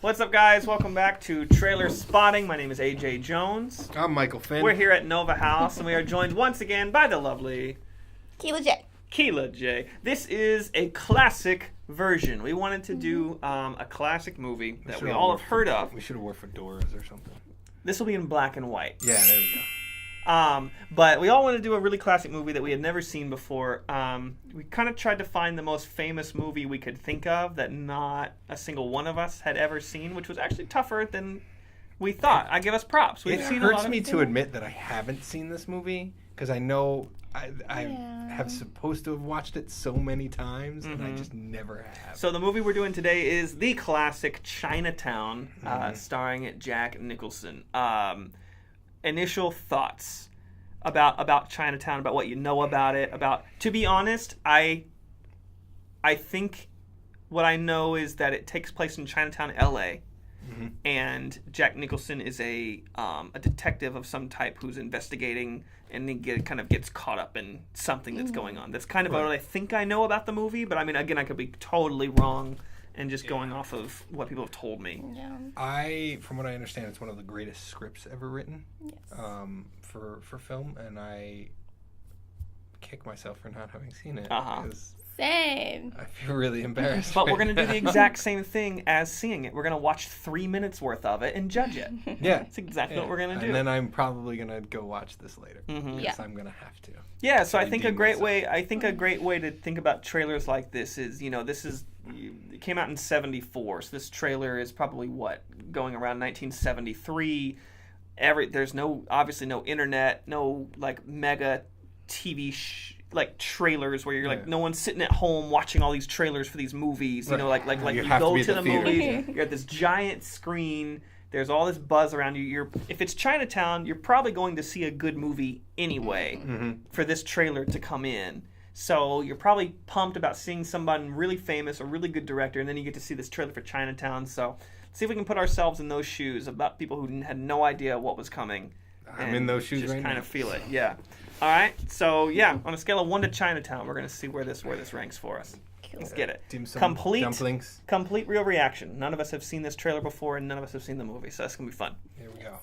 What's up, guys? Welcome back to Trailerspotting. My name is AJ Jones. I'm Michael Finn. We're here at Nova House, and we are joined once again by the lovely Keila J. Keila J. This is a classic version. We wanted to do a classic movie that we all have heard of. We should have wore fedoras or something. This will be in black and white. Yeah, there we go. But we all want to do a really classic movie that we had never seen before. We kind of tried to find the most famous movie we could think of that not a single one of us had ever seen, which was actually tougher than we thought. I give us props. It hurts me to admit that I haven't seen this movie because I know I have supposed to have watched it so many times and I just never have. So the movie we're doing today is the classic Chinatown, starring Jack Nicholson. Initial thoughts about Chinatown, about what you know about it, to be honest, I think what I know is that it takes place in Chinatown, LA, and Jack Nicholson is a detective of some type who's investigating, and he kind of gets caught up in something that's going on. That's kind of what I think I know about the movie, but I mean, again, I could be totally wrong and just going off of what people have told me. Yeah. From what I understand, it's one of the greatest scripts ever written for film, and I kick myself for not having seen it. Because Same. I feel really embarrassed. But we're going to do the exact same thing as seeing it. We're going to watch 3 minutes worth of it and judge it. Yeah. That's exactly what we're going to do. And then I'm probably going to go watch this later. Yeah. I'm going to have to. Yeah, so I think a great way to think about trailers like this is, it came out in 1974, so this trailer is probably going around 1973. There's obviously no internet, no like mega TV trailers where you're no one's sitting at home watching all these trailers for these movies. You go to the movies, you're at this giant screen. There's all this buzz around you. If it's Chinatown, you're probably going to see a good movie anyway for this trailer to come in. So you're probably pumped about seeing somebody really famous, a really good director, and then you get to see this trailer for Chinatown. So let's see if we can put ourselves in those shoes about people who had no idea what was kind I'm in those shoes just right kind now. of feel it. Yeah. All right. So on a scale of 1 to Chinatown, we're going to see where this ranks for us. Cool. Let's get it. Dim sum, Complete dumplings. Complete real reaction. None of us have seen this trailer before, and none of us have seen the movie, so that's going to be fun. Here we go.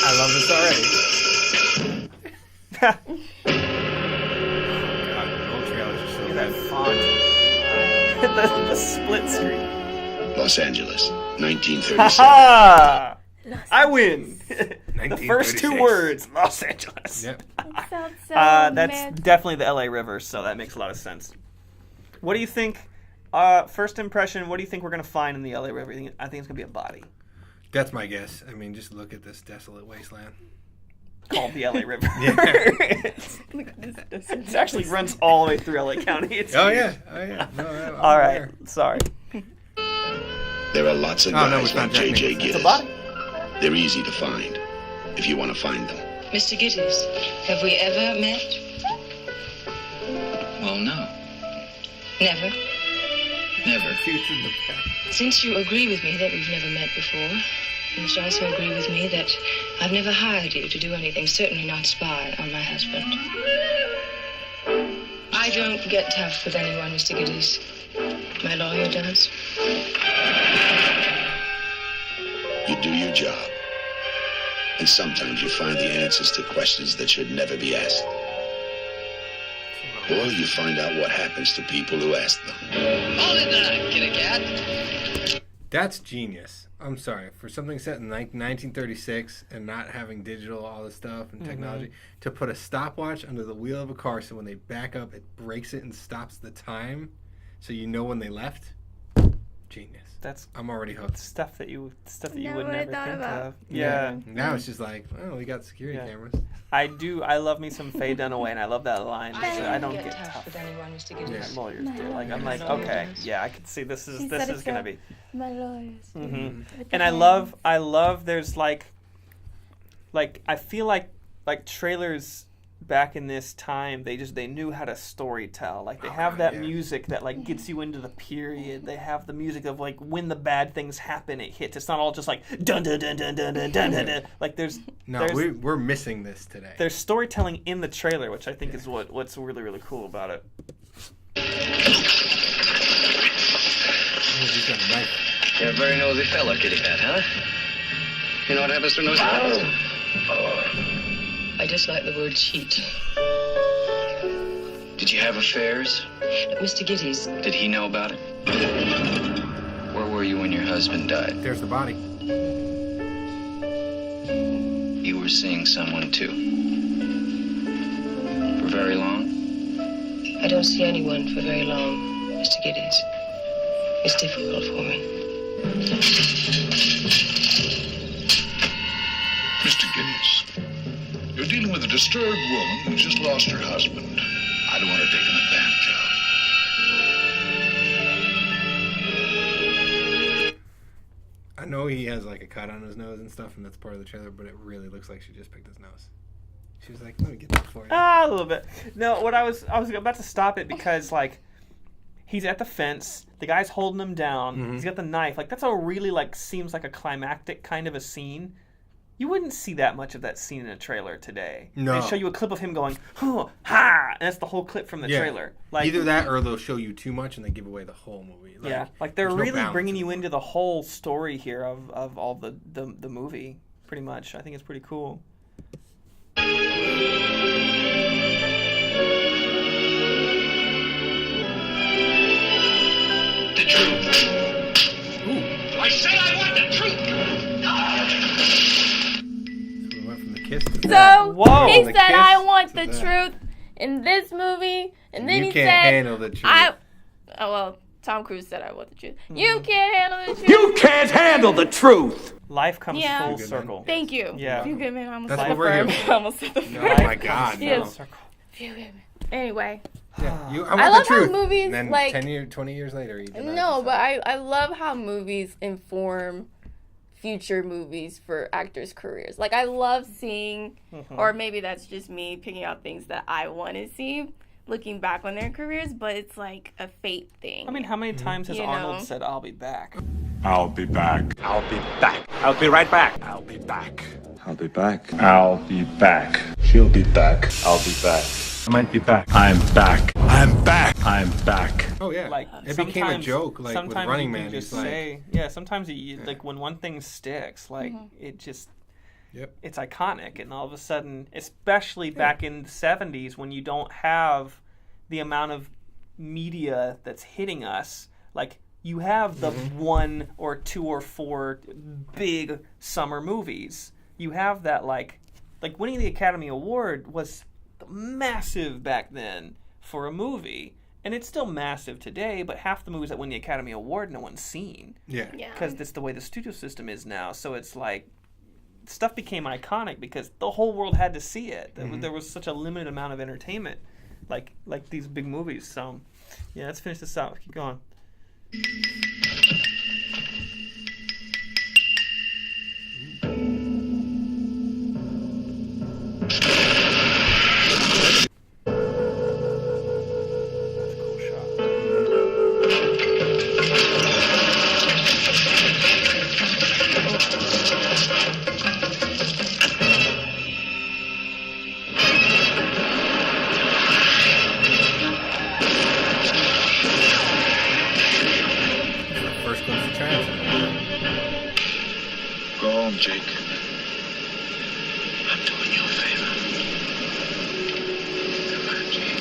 I love this already. God, old trailers are so Look at good. that font. the split screen. Los Angeles, 1937. Ha! I win. The 1936. first 2 words, Los Angeles. Yep. It sounds so That's definitely the LA River, so that makes a lot of sense. What do you think? First impression, what do you think we're going to find in the LA River? I think it's going to be a body. That's my guess. I mean, just look at this desolate wasteland. Called the LA River. Yeah. Look at this. It actually runs all the way through LA County. It's Oh, huge. yeah. No, I'm All right. aware. Sorry. There are lots of Oh, no, guys it's not like Jack J.J. Nicholson. It's a Gittes. body. They're easy to find, if you want to find them. Mr. Gittes, have we ever met? Well, no. Never. Never. Future in the past. Since you agree with me that we've never met before, you must also agree with me that I've never hired you to do anything, certainly not spy on my husband. I don't get tough with anyone, Mr. Gittes. My lawyer does. You do your job. And sometimes you find the answers to questions that should never be asked. Or you find out what happens to people who ask them. Hold it there, kitty cat. That's genius. I'm sorry. For something set in 1936 and not having digital, all this stuff and technology, to put a stopwatch under the wheel of a car so when they back up, it breaks it and stops the time so you know when they left. Genius. I'm already hooked. Stuff that you would Never never would have think thought about. of. Yeah. Now it's just like, oh, we got security cameras. I love me some Faye Dunaway, and I love that line. I don't get tough with tough. anyone, Mr. Yeah, Gittes. lawyers do. I'm like, okay, yeah, I can see this is going to be. My lawyers. And I love there's like I feel like trailers back in this time, they knew how to story tell. Like they have that music that like gets you into the period. They have the music of like when the bad things happen, it hits. It's not all just like dun dun dun dun dun dun dun dun. Like there's we're missing this today. There's storytelling in the trailer, which I think is what's really really cool about it. He's got a knife. You're a very nosy fellow, kitty cat, huh? You know what happens to nosy fellows? I dislike the word cheat. Did you have affairs? Mr. Giddy's. Did he know about it? Where were you when your husband died? There's the body. You were seeing someone, too. For very long? I don't see anyone for very long, Mr. Giddy's. It's difficult for me. Mr. Giddings, you're dealing with a disturbed woman who's just lost her husband. I don't want to take an advantage of. I know he has like a cut on his nose and stuff, and that's part of the trailer, but it really looks like she just picked his nose. She was like, let me get that for you. A little bit. No, what I was about to stop it because like he's at the fence, the guy's holding him down, he's got the knife. Like that's a really like seems like a climactic kind of a scene. You wouldn't see that much of that scene in a trailer today. No. They show you a clip of him going, "Huh, ha!" and that's the whole clip from the trailer. Like either that or they'll show you too much and they give away the whole movie. Like, yeah, like they're there's no really balance bringing you anymore. into the whole story here of all the movie, pretty much. I think it's pretty cool. The truth. I said I want the truth. So we went from the kiss to So Whoa. he The said, kiss "I want to the that. truth in this movie," and then You he can't said, handle the truth. Oh well, Tom Cruise said, "I want the truth." You can't handle the truth. You can't handle the truth! Life comes Yeah. full Good circle. Thank you. Yeah. Few good men. I almost That's said what the we're here verb. for. I almost said the Oh verb. my God, no. Yes. Circle. Few good men. Anyway, Yeah, I I want love the how truth. movies, and then like- 20 years later, he denies no, it. but I love how movies inform future movies for actors' careers. Like I love seeing, or maybe that's just me picking out things that I want to see, looking back on their careers. But it's like a fate thing. I mean, how many times has You Arnold know. said, "I'll be back"? I'll be back. I'll be back. I'll be right back. I'll be back. I'll be back. I'll be back. She'll be back. I'll be back. I might be back. I'm back. I'm back. I'm back. Oh yeah, Like it became a joke. Like with sometimes Running you can Man, just he's like, say, yeah. Sometimes like when one thing sticks, like it just, Yep. it's iconic, and all of a sudden, especially back in the '70s when you don't have the amount of media that's hitting us, like you have the 1 or 2 or 4 big summer movies. You have that like winning the Academy Award was massive back then for a movie, and it's still massive today. But half the movies that win the Academy Award, no one's seen Yeah. yeah. because that's the way the studio system is now. So it's like stuff became iconic because the whole world had to see it. There was such a limited amount of entertainment, like these big movies. So yeah, let's finish this out. Keep going. That's a cool shot. First glimpse of Chinatown. Go home, Jake. I'm doing you a favor. Come on, Jake.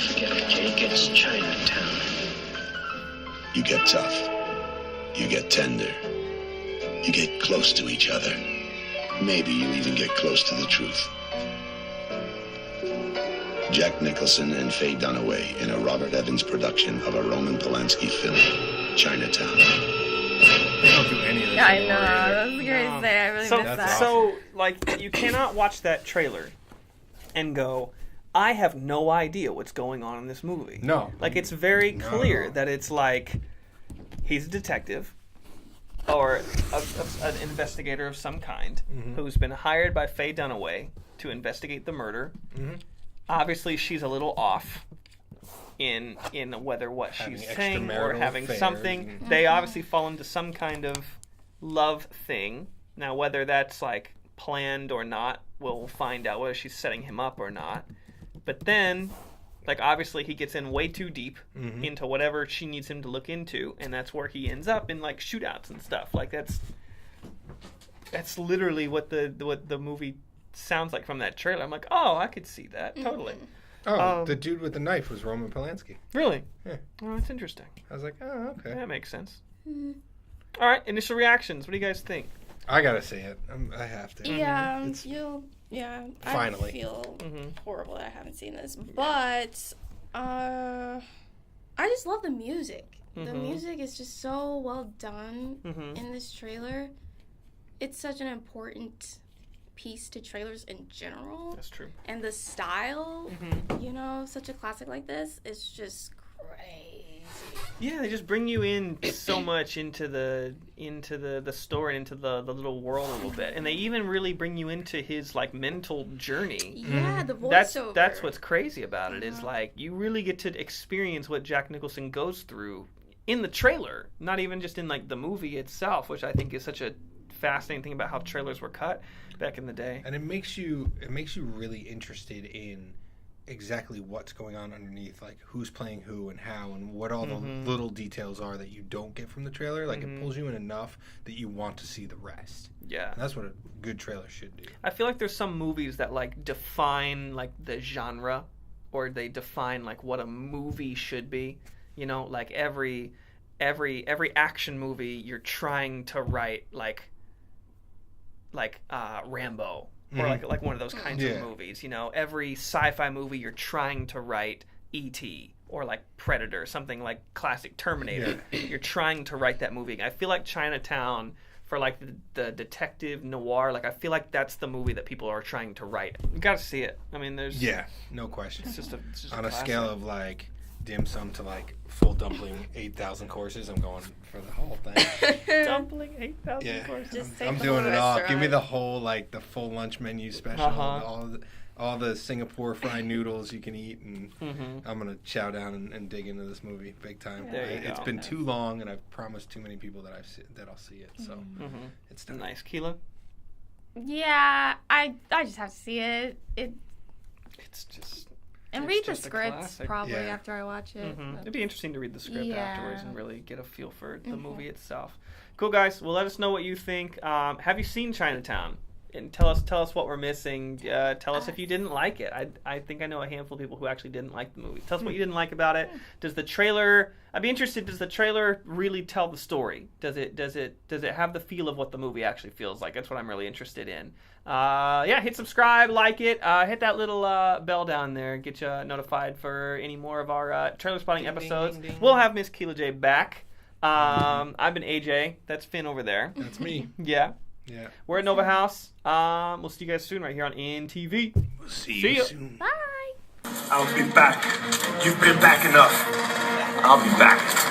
Forget it, Jake. It's Chinatown. You get tough. You get tender. You get close to each other. Maybe you even get close to the truth. Jack Nicholson and Faye Dunaway in a Robert Evans production of a Roman Polanski film, Chinatown. They don't do any of this I anymore know. either. That was great to say. I really So, missed That's that. awesome. like, you cannot watch that trailer and go, I have no idea what's going on in this movie. No. Like, it's very No. clear that it's like, he's a detective or an investigator of some kind who's been hired by Faye Dunaway to investigate the murder. Obviously, she's a little off in whether what Having she's saying or extramarital having affairs something. and- They obviously fall into some kind of love thing. Now, whether that's like planned or not. We'll find out whether she's setting him up or not. But then, like, obviously he gets in way too deep into whatever she needs him to look into, and that's where he ends up in, like, shootouts and stuff. Like, that's literally what the movie sounds like from that trailer. I'm like, oh, I could see that. Totally. Oh, the dude with the knife was Roman Polanski. Really? Yeah. Oh, that's interesting. I was like, oh, okay. That makes sense. All right, initial reactions. What do you guys think? I gotta see it. I have to. Yeah, Finally. I feel horrible that I haven't seen this, but I just love the music. The music is just so well done in this trailer. It's such an important piece to trailers in general. That's true. And the style, such a classic like this is just crazy. Yeah, they just bring you in so much into the story and into the little world a little bit, and they even really bring you into his like mental journey. Yeah, the voiceover. That's what's crazy about it is like you really get to experience what Jack Nicholson goes through in the trailer, not even just in like the movie itself, which I think is such a fascinating thing about how trailers were cut back in the day. And it makes you really interested in exactly what's going on underneath, like who's playing who and how and what all the little details are that you don't get from the trailer. Like it pulls you in enough that you want to see the rest. Yeah. And that's what a good trailer should do. I feel like there's some movies that like define like the genre, or they define like what a movie should be. You know, like every action movie you're trying to write like Rambo, or like one of those kinds of movies. You know, every sci-fi movie you're trying to write E.T. or like Predator, something like classic Terminator. You're trying to write that movie. I feel like Chinatown, for like the detective noir, like I feel like that's the movie that people are trying to write. You gotta see it. I mean, there's no question. It's just on a scale of like dim sum to like full dumpling 8,000 courses, I'm going for the whole thing. Dumpling 8,000 courses. I'm doing it all. Give me the whole like the full lunch menu special, all the Singapore fried noodles you can eat, and I'm gonna chow down and dig into this movie big time. It's been too long, and I've promised too many people that I'll see it. So it's done. Nice, Keila. Yeah, I just have to see it. It's just. And it's read the just a script classic. probably after I watch it. It'd be interesting to read the script afterwards and really get a feel for the movie itself. Cool, guys. Well, let us know what you think. Have you seen Chinatown? And tell us what we're missing. Tell us if you didn't like it. I think I know a handful of people who actually didn't like the movie. Tell us what you didn't like about it. Does the trailer? I'd be interested. Does the trailer really tell the story? Does it have the feel of what the movie actually feels like? That's what I'm really interested in. Hit subscribe, like it, hit that little bell down there, get you notified for any more of our trailer spotting episodes. Ding, ding, ding. We'll have Miss Keila J back. I've been AJ. That's Finn over there. That's me. Yeah. We're at Nova House. We'll see you guys soon right here on NTV. We'll see you ya. soon. Bye. I'll be back. You've been back enough. I'll be back.